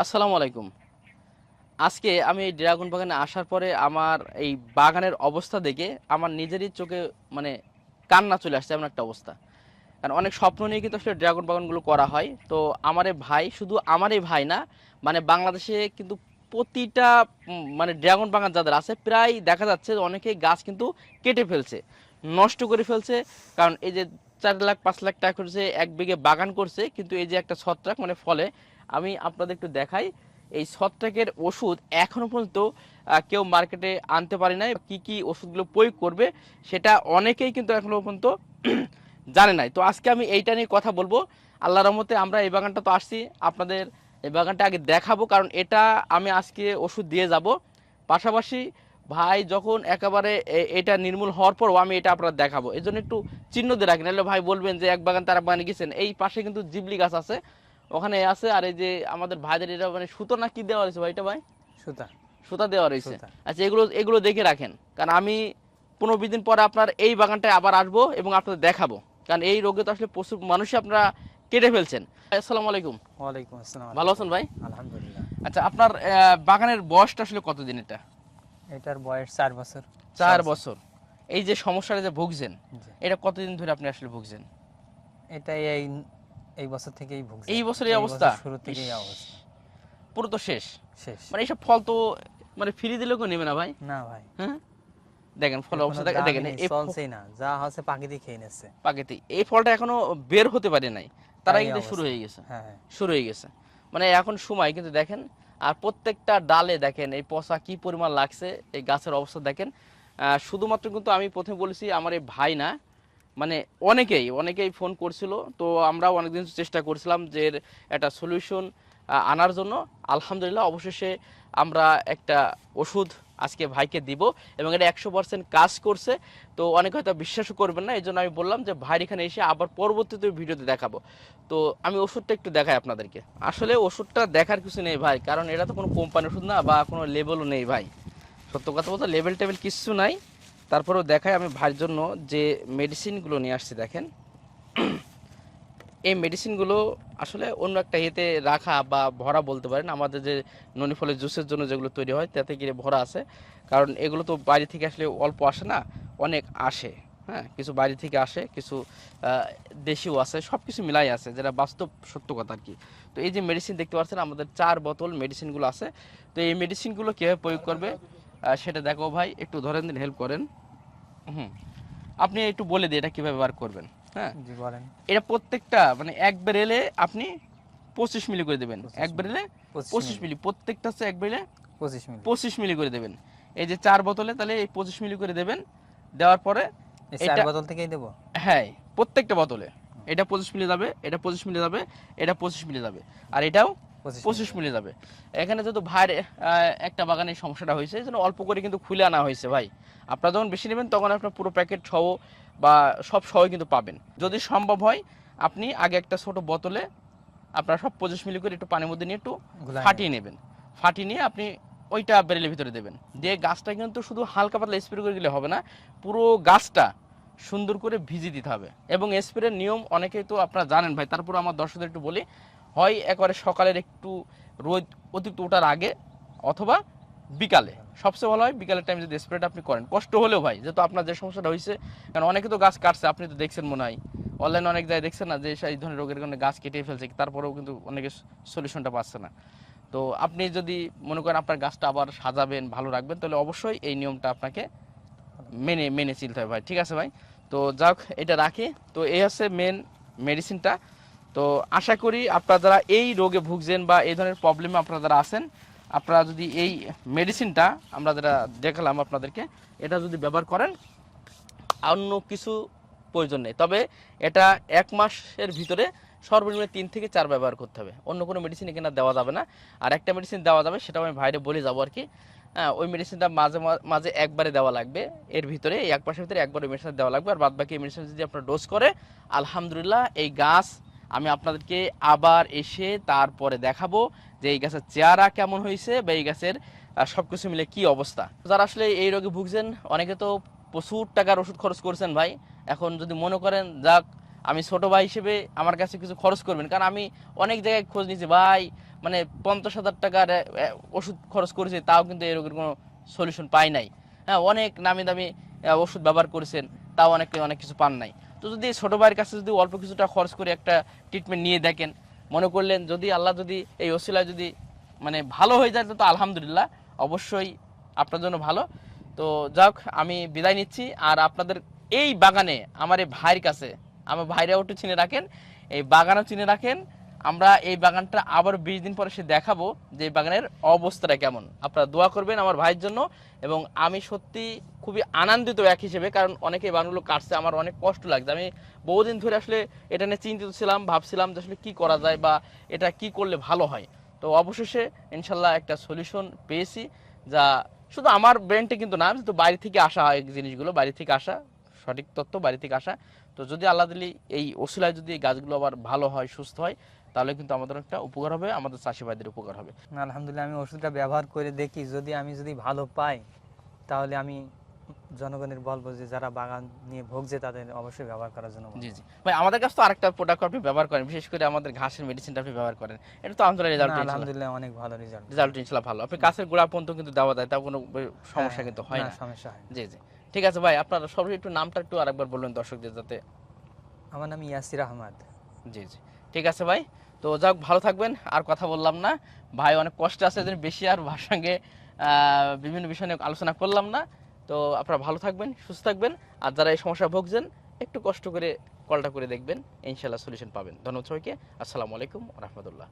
আসসালামু আলাইকুম। আজকে আমি এই ড্রাগন বাগানে আসার পরে আমার এই বাগানের অবস্থা দেখে আমার নিজেরই চোখে মানে কান্না চলে আসছে এমন একটা অবস্থা। কারণ অনেক স্বপ্ন নিয়ে কিন্তু আসলে ড্রাগন বাগানগুলো করা হয়। তো আমার এই ভাই, শুধু আমার এই ভাই না, মানে বাংলাদেশে কিন্তু প্রতিটা মানে ড্রাগন বাগান যাদের আছে প্রায় দেখা যাচ্ছে যে অনেকেই গাছ কিন্তু কেটে ফেলছে, নষ্ট করে ফেলছে। কারণ এই যে 4 লাখ 5 লাখ টাকা করে যে 1 বিঘে বাগান করছে, কিন্তু এই যে একটা ছত্রাক মানে ফলে, আমি আপনাদের একটু দেখাই। এই ছত্রাকের ওষুধ এখনো পর্যন্ত কেউ মার্কেটে আনতে পারে নাই। কি কি ওষুধগুলো প্রয়োগ করবে সেটা অনেকেই কিন্তু এখনো পর্যন্ত জানে নাই। তো আজকে আমি এইটা নিয়ে কথা বলবো। আল্লাহর রহমতে আমরা এই বাগানটা তো আসছি, আপনাদের এই বাগানটা আগে দেখাবো, কারণ এটা আমি আজকে ওষুধ দিয়ে যাব। পাশাপাশি ভাই যখন একেবারে এটা নির্মূল হওয়ার পরও আমি এটা আপনার দেখাবো, এই জন্য একটু চিহ্ন দিয়ে রাখি, নাহলে ভাই বলবেন যে এক বাগান তার এক বাগানে গেছেন। এই পাশে কিন্তু জিবলি গাছ আছে, ওখানে আছে। আর এই যে আমাদের ভাইদের এটা মানে সুতো না কি দেওয়া রয়েছে ভাই, এটা ভাই সুতা সুতা দেওয়া রয়েছে। সুতা। আচ্ছা, এগুলো এগুলো দেখে রাখেন, কারণ আমি 15-20 দিন পরে আপনার এই বাগানটায় আবার আসবো এবং আপনাদের দেখাবো। কারণ এই রোগে তো আসলে প্রচুর মানুষই আপনারা কেটে ফেলছেন। আসসালামু আলাইকুম। ওয়ালাইকুম আসসালাম ভালো আছেন ভাই? আলহামদুলিল্লাহ। আচ্ছা, আপনার বাগানের বয়সটা আসলে কতদিন? এটা এটার বয়স 4 বছর 4 বছর। এই যে সমস্যাটা যে ভুগছেন, জি। এটা কতদিন ধরে আপনি আসলে ভুগছেন? এটা এই এই বছর থেকেই ভুগছে। এই বছর এই অবস্থা? শুরু ইস, থেকেই এই অবস্থা। পুরো তো শেষ। শেষ। মানে এইসব ফল তো মানে ফ্রি দিলেও কেউ নেবে না ভাই। না ভাই, হ্যাঁ, দেখেন ফলের কোনো অবস্থা দামই দেখেন। নেই, এই চলছেই না, যা হচ্ছে পাখি দিয়ে খেয়ে নিচ্ছে। প্রাকৃতিক এই ফলটা এখনো বের হতে পারে নাই, তারা তাই কিন্তু শুরু অবস্থা। হয়ে গেছে। হ্যাঁ হ্যাঁ। শুরু হয়ে গেছে মানে এখন সময় কিন্তু দেখেন। আর প্রত্যেকটা ডালে দেখেন এই পচা কি পরিমাণ লাগছে, এই গাছের অবস্থা দেখেন। শুধুমাত্র কিন্তু আমি প্রথমে বলেছি আমার এই ভাই না, মানে অনেকেই অনেকেই ফোন করছিল। তো আমরা অনেকদিন চেষ্টা করছিলাম যে এর একটা সলিউশন আনার জন্য। আলহামদুলিল্লাহ অবশেষে আমরা একটা ওষুধ আজকে ভাইকে দিব এবং এটা 100% কাজ করছে। তো অনেকে হয়তো বিশ্বাসও করবেন না, এই জন্য আমি বললাম যে ভাইয়ের এখানে এসে আবার পরবর্তীতে ভিডিওতে দেখাবো। তো আমি ওষুধটা একটু দেখাই আপনাদেরকে। আসলে ওষুধটা দেখার কিছু নেই ভাই, কারণ এটা তো কোনো কোম্পানির ওষুধ না বা কোনো লেবেলও নেই ভাই। সত্য কথা বলতে লেবেল টেবেল কিচ্ছু নাই। তারপরেও দেখাই আমি ভাইয়ের জন্য যে মেডিসিনগুলো নিয়ে আসছি দেখেন। এই মেডিসিনগুলো আসলে অন্য একটা ইয়েতে রাখা বা ভরা বলতে পারেন। আমাদের যে ননি ফলের জুসের জন্য যেগুলো তৈরি হয় তাতে গিয়ে ভরা আছে। কারণ এগুলো তো বাইরে থেকে আসলে অল্প আসে না, অনেক আসে। হ্যাঁ, কিছু বাইরে থেকে আসে, কিছু দেশিও আছে, সব কিছু মিলাই আছে, যেটা বাস্তব সত্য কথা আর কি। তো এই যে মেডিসিন দেখতে পাচ্ছেন আমাদের 4 বোতল মেডিসিনগুলো আছে। তো এই মেডিসিনগুলো কীভাবে প্রয়োগ করবে সেটা দেখো ভাই, একটু ধরেন দিন, হেল্প করেন। হুম, আপনি একটু বলে দিই এটা কীভাবে ব্যবহার করবেন। হ্যাঁ, জি বলেন। এটা প্রত্যেকটা মানে এক বেরেলে আপনি 25 মিলি করে দেবেন। 25 এক মিলি। বেরেলে 25 পঁচিশ মিলি। মিলি প্রত্যেকটা হচ্ছে এক বেরেলে 25 মিলি। 25 মিলি করে দেবেন। এই যে 4 বোতলে তাহলে এই 25 মিলি করে দেবেন। দেওয়ার পরে এই 4 এটা, বোতল থেকেই দেবো। হ্যাঁ, প্রত্যেকটা বোতলে এটা 25 মিলি যাবে, এটা 25 মিলি যাবে, এটা 25 মিলি যাবে, আর এটাও 25 পঁচিশ মিলি। মিলি যাবে। এখানে যেহেতু ভাইয়ের একটা বাগানে সমস্যাটা হয়েছে, এই জন্য অল্প করে কিন্তু খুলে আনা হয়েছে ভাই। আপনারা যখন বেশি নেবেন তখন আপনার পুরো প্যাকেট সহ বা সব সহ কিন্তু পাবেন। যদি সম্ভব হয় আপনি আগে একটা ছোট বোতলে আপনারা সব 25 মিলি করে একটু পানির মধ্যে নিয়ে একটু ঘুলায় ফাটিয়ে নেবেন। নেবেন। ফাটিয়ে নিয়ে আপনি ওইটা বেরেলের ভিতরে দেবেন। দিয়ে গাছটা কিন্তু শুধু হালকা পাতলা স্প্রে করে দিলে হবে না, পুরো গাছটা সুন্দর করে ভিজিয়ে দিতে হবে। এবং স্প্রের নিয়ম অনেকেই তো আপনারা জানেন ভাই, তারপর আমার দর্শকদের একটু বলি। হয় একবারে সকালের একটু রোদ অতিরিক্ত ওঠার আগে, অথবা বিকালে। সবচেয়ে ভালো হয় বিকালের টাইম যদি স্প্রেটা আপনি করেন, কষ্ট হলেও ভাই, যেহেতু আপনার যে সমস্যাটা হয়েছে। কারণ অনেকে তো গাছ কাটছে, আপনি তো দেখছেন মনে হয় অনলাইনে অনেক জায়গায় দেখছেন না, যে এই ধরনের রোগের কারণে গাছ কেটে ফেলছে, তারপরেও কিন্তু অনেকে সলিউশনটা পাচ্ছে না। তো আপনি যদি মনে করেন আপনার গাছটা আবার সাজাবেন, ভালো রাখবেন, তাহলে অবশ্যই এই নিয়মটা আপনাকে মেনে মেনে চলতে হবে ভাই। ঠিক আছে ভাই, তো যাক এটা রাখি। তো এই হচ্ছে মেন মেডিসিনটা। তো আশা করি আপনারা যারা এই রোগে ভুগছেন বা এই ধরনের প্রবলেমে আপনারা যারা আছেন, আপনারা যদি এই মেডিসিনটা আমরা যেটা দেখালাম আপনাদেরকে, এটা যদি ব্যবহার করেন, অন্য কিছু প্রয়োজন নেই। তবে এটা 1 মাসের ভিতরে সর্বনিম্ন 3 থেকে 4 ব্যবহার করতে হবে। অন্য কোনো মেডিসিন এখানে দেওয়া যাবে না। আর একটা মেডিসিন দেওয়া যাবে, সেটা আমি ভাইরে বলে যাবো আর কি। হ্যাঁ, ওই মেডিসিনটা মাঝে মাঝে একবারে দেওয়া লাগবে। এর ভিতরে এই 1 মাসের ভিতরে একবার ওই মেডিসিন দেওয়া লাগবে। আর বাদ বাকি এই মেডিসিন যদি আপনার ডোজ করে, আলহামদুলিল্লাহ এই গাছ আমি আপনাদেরকে আবার এসে তারপরে দেখাবো যে এই গাছের চেহারা কেমন হয়েছে বা এই গাছের সব কিছু মিলে কি অবস্থা। যারা আসলে এই রোগে ভুগছেন, অনেকে তো প্রচুর টাকার ওষুধ খরচ করছেন ভাই। এখন যদি মনে করেন যাক আমি ছোট ভাই হিসেবে আমার কাছে কিছু খরচ করবেন, কারণ আমি অনেক জায়গায় খোঁজ নিয়েছি ভাই, মানে 50,000 টাকার ওষুধ খরচ করেছে, তাও কিন্তু এই রোগের কোনো সলিউশন পায় নাই। হ্যাঁ, অনেক নামি দামি ওষুধ ব্যবহার করেছেন, তাও অনেক কিছু পান নাই। তো যদি ছোট ভাইয়ের কাছে যদি অল্প কিছুটা খরচ করে একটা ট্রিটমেন্ট নিয়ে দেখেন, মনে করলেন যদি আল্লাহ যদি এই ওসিলায় যদি মানে ভালো হয়ে যায়, তো আলহামদুলিল্লাহ, অবশ্যই আপনার জন্য ভালো। তো যাক, আমি বিদায় নিচ্ছি। আর আপনাদের এই বাগানে আমার এই ভাইয়ের কাছে, আমার ভাইরাও একটু চিনে রাখেন, এই বাগানও চিনে রাখেন। আমরা এই বাগানটা আবার 20 দিন পরে সে দেখাবো যে এই বাগানের অবস্থাটা কেমন। আপনারা দোয়া করবেন আমার ভাইয়ের জন্য। এবং আমি সত্যি খুবই আনন্দিত এক হিসেবে, কারণ অনেকে এই বাগানগুলো কাটছে, আমার অনেক কষ্ট লাগছে। আমি বহুদিন ধরে আসলে এটা নিয়ে চিন্তিত ছিলাম, ভাবছিলাম যে আসলে কী করা যায় বা এটা কি করলে ভালো হয়। তো অবশেষে ইনশাল্লাহ একটা সলিউশন পেয়েছি, যা শুধু আমার ব্রেনটা কিন্তু না, তো বাইরে থেকে আসা হয় জিনিসগুলো, বাইরে থেকে আসা, সঠিক তথ্য বাইরে থেকে আসা। তো যদি আল্লাহ দিলি এই ওসিলায় যদি এই গাছগুলো আবার ভালো হয়, সুস্থ হয়, তাহলে কিন্তু আমাদের একটা উপকার হবে, আমাদের চাষি ভাইদের উপকার হবে। আলহামদুলিল্লাহ, আমি ওষুধটা ব্যবহার করে দেখি, আমি যদি ভালো পাই তাহলে আমি জনগণের বলবো যে যারা বাগান নিয়ে ভুগছে তাদের অবশ্যই ব্যবহার করার জন্য বলবো। জি জি ভাই, আমাদের কাছে তো আরেকটা প্রোডাক্ট আপনি ব্যবহার করেন, বিশেষ করে আমাদের ঘাসের মেডিসিনটা আপনি ব্যবহার করেন, এটা তো আলহামদুলিল্লাহ রেজাল্ট আলহামদুলিল্লাহ অনেক ভালো রেজাল্ট। ইনশাল্লাহ ভালো। আপনি গাছের গোড়া পর্যন্ত কিন্তু দেওয়া যায়, তাও কোনো সমস্যা কিন্তু হয় না। সমস্যা হয় না। জি জি, ঠিক আছে ভাই, আপনার সবাই একটু নামটা একটু আরেকবার বলবেন দর্শকদের যাতে। আমার নাম ইয়াসির আহমদ। জি জি, ঠিক আছে ভাই। তো যাক, ভালো থাকবেন, আর কথা বললাম না, ভাই অনেক কষ্টে আছে, এদের বেশি আর ভাইয়ের সঙ্গে বিভিন্ন বিষয় নিয়ে আলোচনা করলাম না। তো আপনারা ভালো থাকবেন, সুস্থ থাকবেন। আর যারা এই সমস্যা ভুগছেন, একটু কষ্ট করে কলটা করে দেখবেন, ইনশাল্লাহ সলিউশন পাবেন। ধন্যবাদ সবাইকে। আসসালামু আলাইকুম রহমতুল্লাহ।